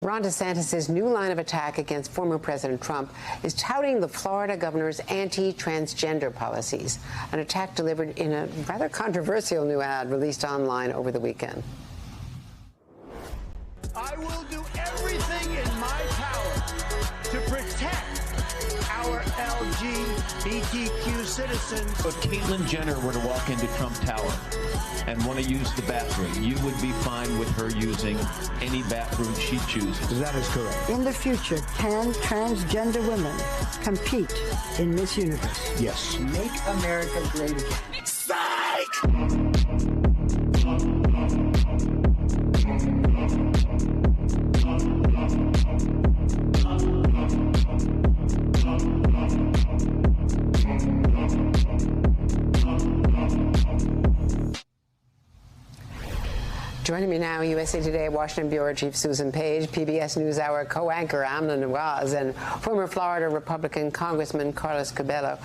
Ron DeSantis' new line of attack against former President Trump is touting the Florida governor's anti-transgender policies, an attack delivered in a rather controversial new ad released online over the weekend. I will do everything in my power to protect our LGBTQ citizens. If Caitlyn Jenner were to walk into Trump Tower and want to use the bathroom, you would be fine with her using any bathroom she chooses. That is correct. In the future, can transgender women compete in Miss Universe? Yes. Make America great again. Psych! Joining me now, USA Today Washington Bureau Chief Susan Page, PBS NewsHour co-anchor Amna Nawaz, and former Florida Republican Congressman Carlos Curbelo.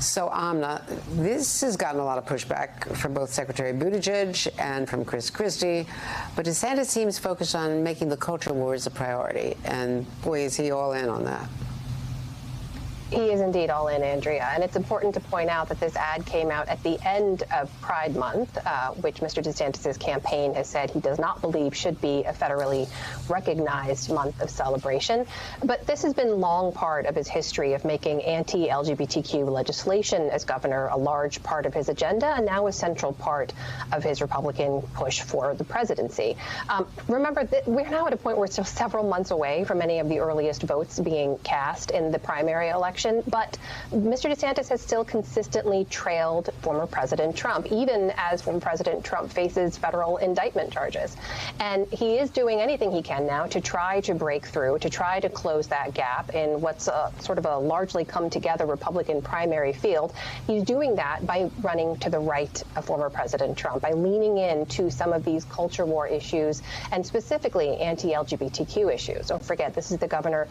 So, Amna, this has gotten a lot of pushback from both Secretary Buttigieg and from Chris Christie, but DeSantis seems focused on making the culture wars a priority, and boy, is he all in on that. He is indeed all in, Andrea. And it's important to point out that this ad came out at the end of Pride Month, which Mr. DeSantis' campaign has said he does not believe should be a federally recognized month of celebration. But this has been long part of his history of making anti-LGBTQ legislation as governor a large part of his agenda and now a central part of his Republican push for the presidency. Remember that we're now at a point where it's still several months away from any of the earliest votes being cast in the primary election. But Mr. DeSantis has still consistently trailed former President Trump, even as former President Trump faces federal indictment charges. And he is doing anything he can now to try to break through, to try to close that gap in what's sort of a largely come together Republican primary field. He's doing that by running to the right of former President Trump, by leaning into some of these culture war issues and specifically anti-LGBTQ issues. Don't forget, this is the governor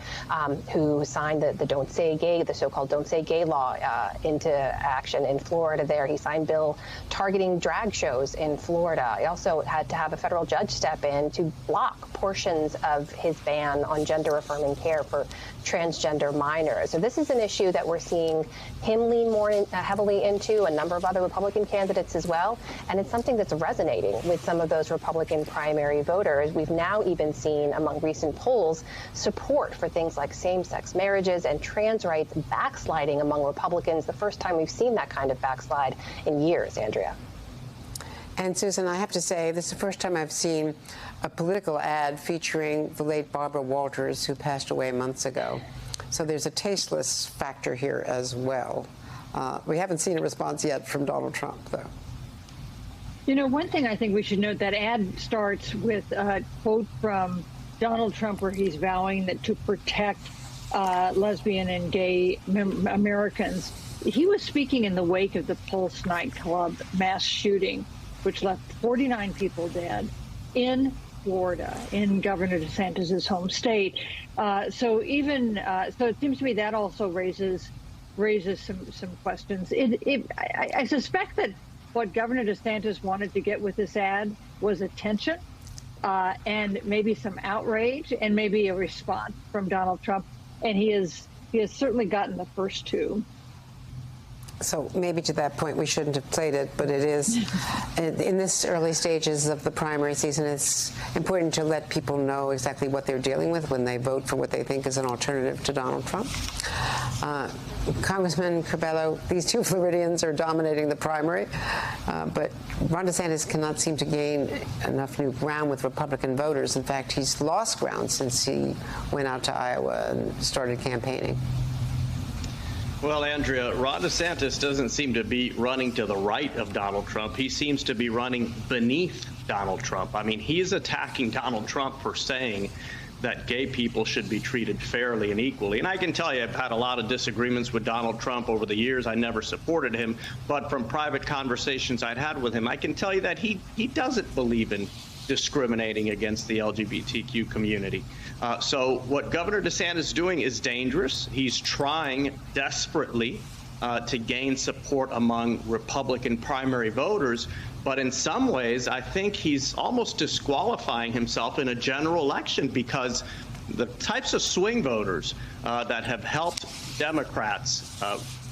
who signed the Don't Say Gay, the so-called Don't Say Gay law into action in Florida there. He signed bill targeting drag shows in Florida. He also had to have a federal judge step in to block portions of his ban on gender-affirming care for transgender minors. So this is an issue that we're seeing him lean more heavily into, a number of other Republican candidates as well. And it's something that's resonating with some of those Republican primary voters. We've now even seen among recent polls support for things like same-sex marriages and trans rights backsliding among Republicans. The first time we've seen that kind of backslide in years, Andrea. And Susan, I have to say, this is the first time I've seen a political ad featuring the late Barbara Walters, who passed away months ago. So there's a tasteless factor here as well. We haven't seen a response yet from Donald Trump, though. You know, one thing I think we should note, that ad starts with a quote from Donald Trump where he's vowing that to protect lesbian and gay Americans. He was speaking in the wake of the Pulse nightclub mass shooting, which left 49 people dead in Florida, in Governor DeSantis' home state. So it seems to me that also raises some questions. I suspect that what Governor DeSantis wanted to get with this ad was attention and maybe some outrage and maybe a response from Donald Trump. And he has certainly gotten the first two. So maybe to that point, we shouldn't have played it, but it is. In this early stages of the primary season, it's important to let people know exactly what they're dealing with when they vote for what they think is an alternative to Donald Trump. Congressman Curbelo, these two Floridians are dominating the primary, but Ron DeSantis cannot seem to gain enough new ground with Republican voters. In fact, he's lost ground since he went out to Iowa and started campaigning. Well, Andrea, Ron DeSantis doesn't seem to be running to the right of Donald Trump. He seems to be running beneath Donald Trump. I mean, he's attacking Donald Trump for saying that gay people should be treated fairly and equally. And I can tell you, I've had a lot of disagreements with Donald Trump over the years. I never supported him. But from private conversations I'd had with him, I can tell you that he doesn't believe in discriminating against the LGBTQ community. So what Governor DeSantis is doing is dangerous. He's trying desperately to gain support among Republican primary voters, But in some ways, I think he's almost disqualifying himself in a general election, because the types of swing voters that have helped Democrats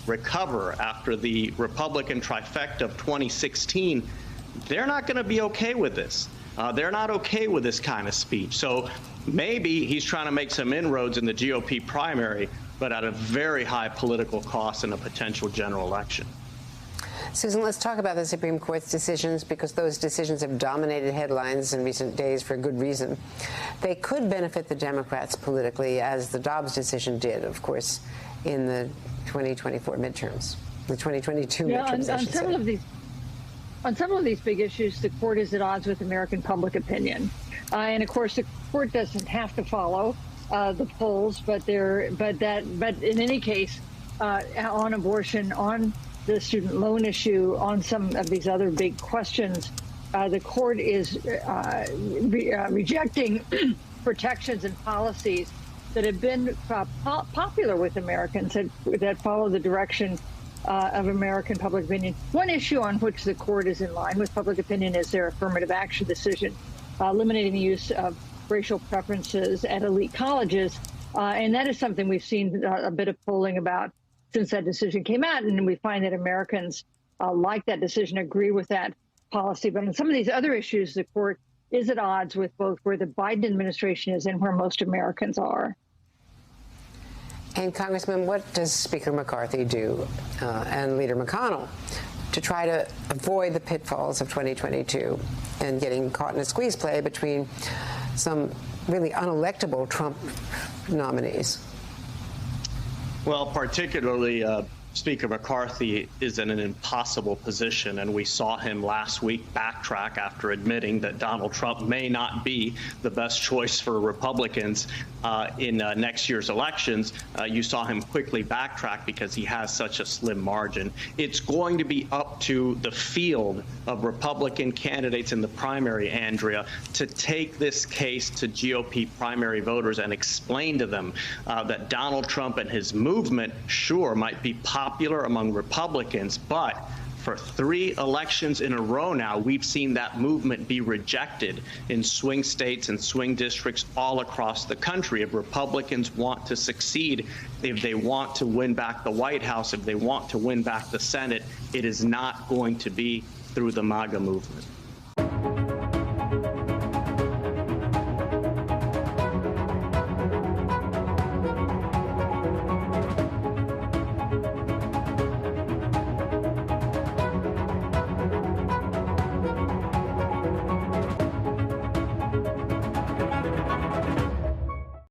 recover after the Republican trifecta of 2016, they're not going to be okay with this. They're not okay with this kind of speech. So maybe he's trying to make some inroads in the GOP primary, but at a very high political cost in a potential general election. Susan, let's talk about the Supreme Court's decisions, because those decisions have dominated headlines in recent days for good reason. They could benefit the Democrats politically, as the Dobbs decision did, of course, in the 2024 midterms, the 2022 midterms. On some of these big issues, the court is at odds with American public opinion. And of course, the court doesn't have to follow the polls, but in any case, on abortion, on the student loan issue, on some of these other big questions, the court is rejecting protections and policies that have been popular with Americans that follow the direction of American public opinion. One issue on which the court is in line with public opinion is their affirmative action decision, eliminating the use of racial preferences at elite colleges. And that is something we've seen a bit of polling about since that decision came out, and we find that Americans like that decision, agree with that policy. But on some of these other issues, the court is at odds with both where the Biden administration is and where most Americans are. And Congressman, what does Speaker McCarthy do and Leader McConnell to try to avoid the pitfalls of 2022 and getting caught in a squeeze play between some really unelectable Trump nominees? Well, particularly Speaker McCarthy is in an impossible position, and we saw him last week backtrack after admitting that Donald Trump may not be the best choice for Republicans in next year's elections. You saw him quickly backtrack because he has such a slim margin. It's going to be up to the field of Republican candidates in the primary, Andrea, to take this case to GOP primary voters and explain to them that Donald Trump and his movement, sure, might be popular among Republicans, but for 3 elections in a row now, we've seen that movement be rejected in swing states and swing districts all across the country. If Republicans want to succeed, if they want to win back the White House, if they want to win back the Senate, it is not going to be through the MAGA movement.